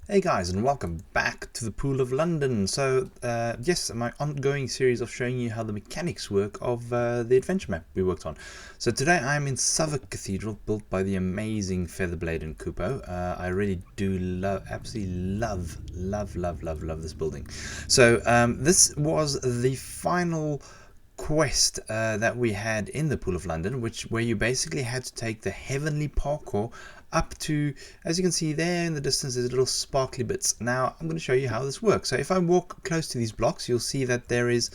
Hey guys, and welcome back to the Pool of London. So yes, my ongoing series of showing you how the mechanics work of the adventure map we worked on. So today I'm in Southwark Cathedral, built by the amazing Featherblade and Kupo. I really do absolutely love this building. So this was the final quest that we had in the Pool of London, where you basically had to take the heavenly parkour up to, as you can see there in the distance, there's little sparkly bits. Now I'm going to show you how this works. So if I walk close to these blocks, you'll see that there is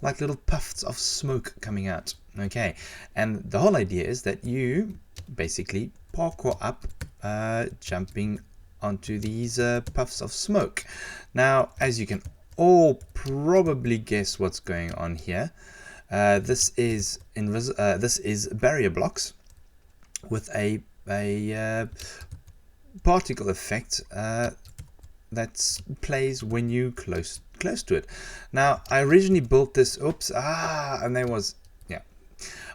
like little puffs of smoke coming out. Okay, and the whole idea is that you basically parkour up, jumping onto these puffs of smoke. Now, as you can all probably guess what's going on here, this is barrier blocks with a particle effect that plays when you close to it. Now I originally built this. I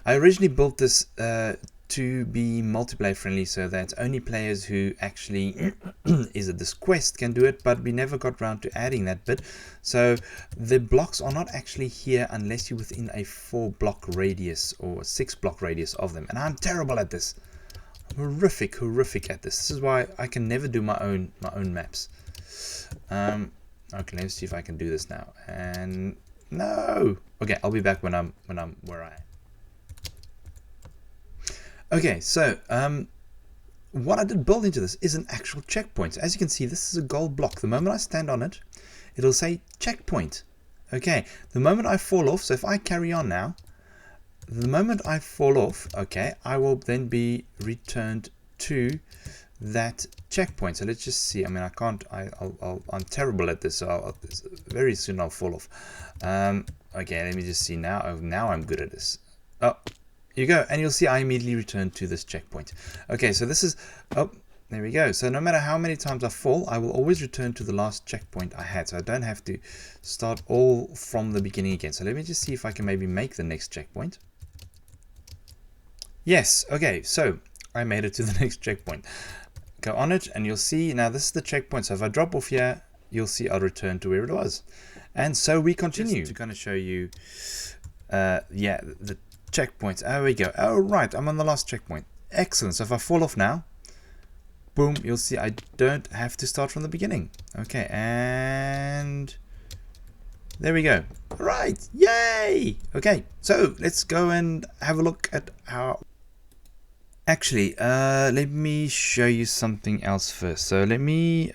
originally built this to be multiplayer friendly, so that only players who actually is at this quest can do it, but we never got around to adding that bit. So the blocks are not actually here unless you're within a 4-block radius or 6-block radius of them, and I'm terrible at this. Horrific at this. This is why I can never do my own maps. Okay, let's see if I can do this now. And no. Okay, I'll be back when I'm where I am. Okay, so what I did build into this is an actual checkpoint. As you can see, this is a gold block. The moment I stand on it, it'll say checkpoint. Okay, the moment I fall off, so if I carry on now, the moment I fall off, okay, I will then be returned to that checkpoint. So let's just see. I mean, I can't. I'm terrible at this. So very soon I'll fall off. Okay, let me just see now. Oh, now I'm good at this. Oh, you go, and you'll see I immediately return to this checkpoint. Okay, so this is. Oh, there we go. So no matter how many times I fall, I will always return to the last checkpoint I had. So I don't have to start all from the beginning again. So let me just see if I can maybe make the next checkpoint. Yes, okay, so I made it to the next checkpoint. Go on it and you'll see, now this is the checkpoint. So if I drop off here, you'll see I'll return to where it was. And so we continue. Just to kind of show you, the checkpoints. There we go. Oh, right, I'm on the last checkpoint. Excellent. So if I fall off now, boom, you'll see I don't have to start from the beginning. Okay, and there we go. Right, yay! Okay, so let's go and have a look at how. Actually, let me show you something else first. So let me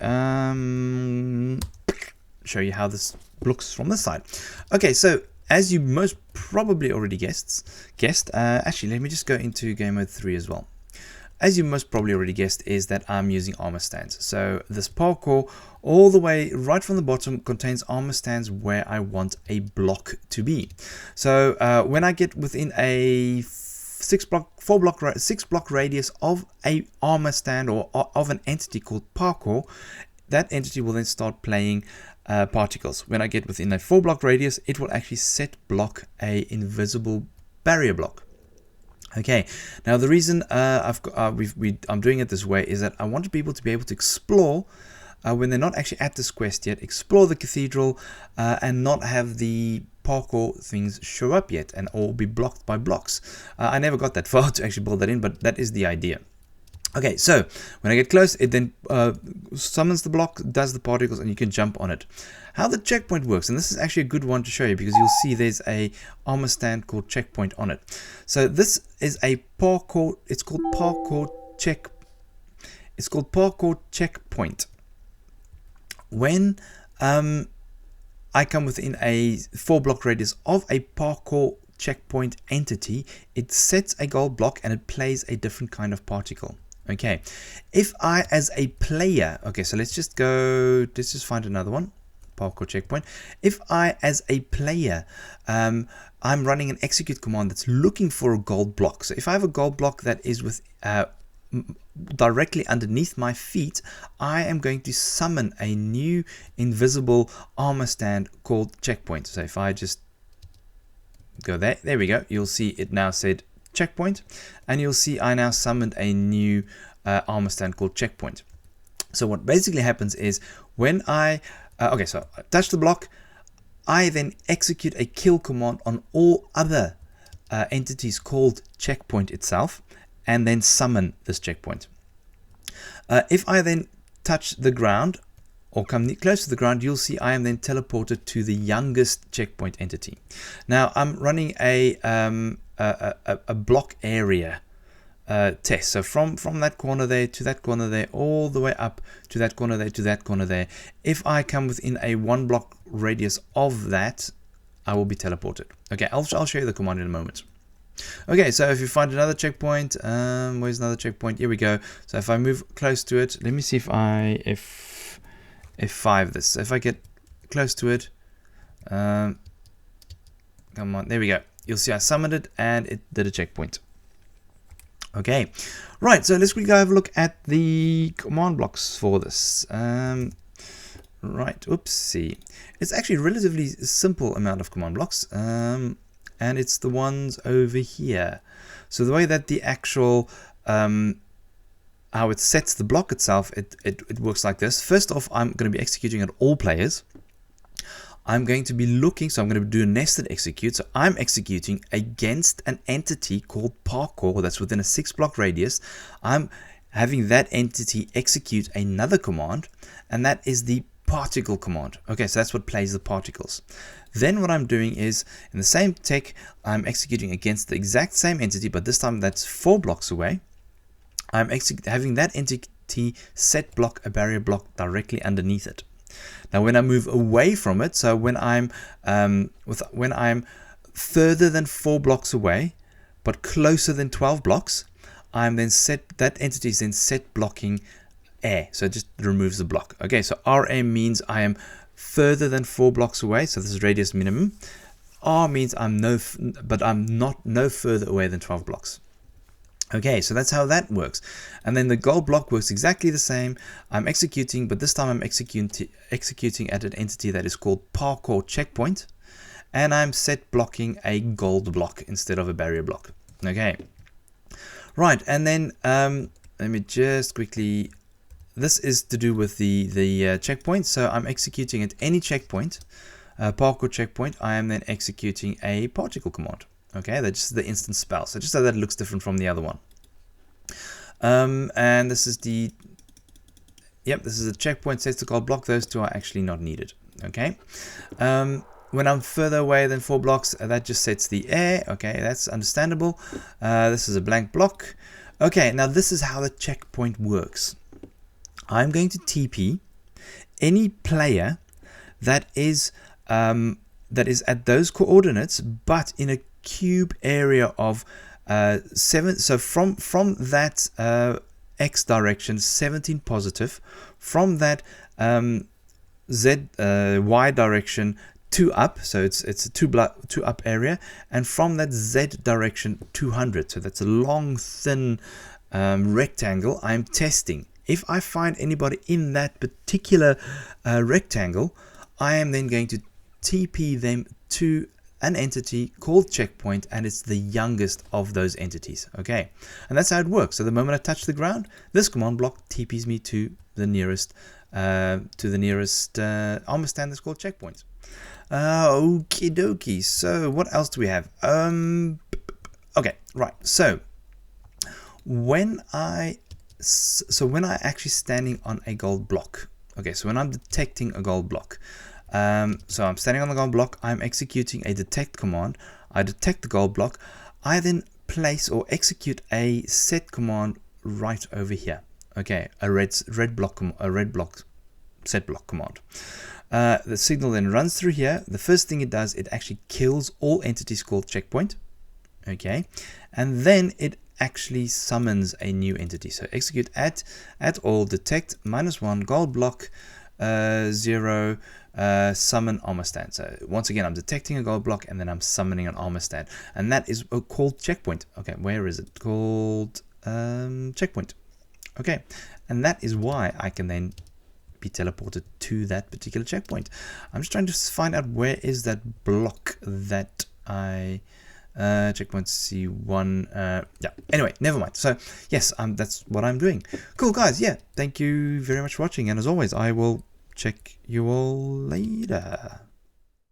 show you how this looks from this side. Okay, so as you most probably already guessed, actually let me just go into game mode 3 as well. As you most probably already guessed, is that I'm using armor stands. So this parkour all the way right from the bottom contains armor stands where I want a block to be. So when I get within a 6-block radius of a armor stand or of an entity called Parkour, that entity will then start playing particles. When I get within a 4-block radius, it will actually set block a invisible barrier block. Okay, now the reason I'm doing it this way is that I want people to be able to explore when they're not actually at this quest yet, explore the cathedral and not have the parkour things show up yet and all be blocked by blocks. I never got that far to actually build that in, but that is the idea. Okay, so when I get close, it then summons the block, does the particles, and you can jump on it. How the checkpoint works, and this is actually a good one to show you because you'll see there's a armor stand called checkpoint on it. So this is a parkour. It's called parkour checkpoint. When I come within a 4-block radius of a parkour checkpoint entity, it sets a gold block and it plays a different kind of particle. Okay, if I as a player, okay, so let's just find another one, parkour checkpoint. If I as a player, I'm running an execute command that's looking for a gold block. So if I have a gold block that is with directly underneath my feet, I am going to summon a new invisible armor stand called checkpoint. So if I just go there we go, you'll see it now said checkpoint, and you'll see I now summoned a new armor stand called checkpoint. So what basically happens is when I so I touch the block, I then execute a kill command on all other entities called checkpoint itself, and then summon this checkpoint. If I then touch the ground or come close to the ground, you'll see I am then teleported to the youngest checkpoint entity. Now I'm running a block area test. So from that corner there to that corner there, all the way up to that corner there to that corner there. If I come within a 1 block radius of that, I will be teleported. Okay, I'll show you the command in a moment. Okay, so if you find another checkpoint, where's another checkpoint? Here we go. So if I move close to it, let me see if I F5 this. So if I get close to it, come on, there we go. You'll see I summoned it and it did a checkpoint. Okay, right, so let's quickly have a look at the command blocks for this. Right, oopsie. It's actually a relatively simple amount of command blocks, and it's the ones over here. So the way that the actual, how it sets the block itself, it works like this. First off, I'm going to be executing at all players. I'm going to be looking, so I'm going to do a nested execute. So I'm executing against an entity called Parkour that's within a 6 block radius. I'm having that entity execute another command, and that is the particle command. Okay, so that's what plays the particles. Then what I'm doing is, in the same tech, I'm executing against the exact same entity, but this time that's 4 blocks away. I'm having that entity set block a barrier block directly underneath it. Now when I move away from it, so when I'm further than 4 blocks away but closer than 12 blocks, I'm then that entity is then set blocking air, so it just removes the block. Okay, so RA means I am further than 4 blocks away, so this is radius minimum. R means I'm no further away than 12 blocks. Okay, so that's how that works. And then the gold block works exactly the same. I'm executing, but this time I'm executing at an entity that is called Parkour checkpoint, and I'm set blocking a gold block instead of a barrier block. Okay, right, and then let me just quickly, this is to do with the checkpoint. So I'm executing at any checkpoint, Parkour checkpoint. I am then executing a particle command. Okay, that's just the instant spell. So just so that it looks different from the other one. And this is the, this is a checkpoint, sets the gold block. Those two are actually not needed. Okay. When I'm further away than 4 blocks, that just sets the air. Okay, that's understandable. This is a blank block. Okay, now this is how the checkpoint works. I'm going to TP any player that is at those coordinates, but in a cube area of 7. So from that X direction, 17 positive. From that Y direction, 2 up. So it's a 2 up area, and from that Z direction, 200. So that's a long, thin rectangle. I'm testing. If I find anybody in that particular rectangle, I am then going to TP them to an entity called checkpoint, and it's the youngest of those entities. Okay, and that's how it works. So the moment I touch the ground, this command block TPs me to the nearest armor stand that's called checkpoint. Okie dokie. So what else do we have? Okay, right. So when I actually standing on a gold block. Okay, so when I'm detecting a gold block. So I'm standing on the gold block, I'm executing a detect command. I detect the gold block. I then place or execute a set command right over here. Okay, a red block set block command. The signal then runs through here. The first thing it does, it actually kills all entities called checkpoint. Okay, and then it actually summons a new entity. So execute at all, detect -1 gold block 0 summon armor stand. So once again, I'm detecting a gold block and then I'm summoning an armor stand, and that is called checkpoint. Okay, where is it called? Checkpoint. Okay, and that is why I can then be teleported to that particular checkpoint. I'm just trying to find out where is that block that I checkpoint C1. Yeah, anyway, never mind. So yes, that's what I'm doing. Cool, guys. Yeah, thank you very much for watching, and as always, I will check you all later.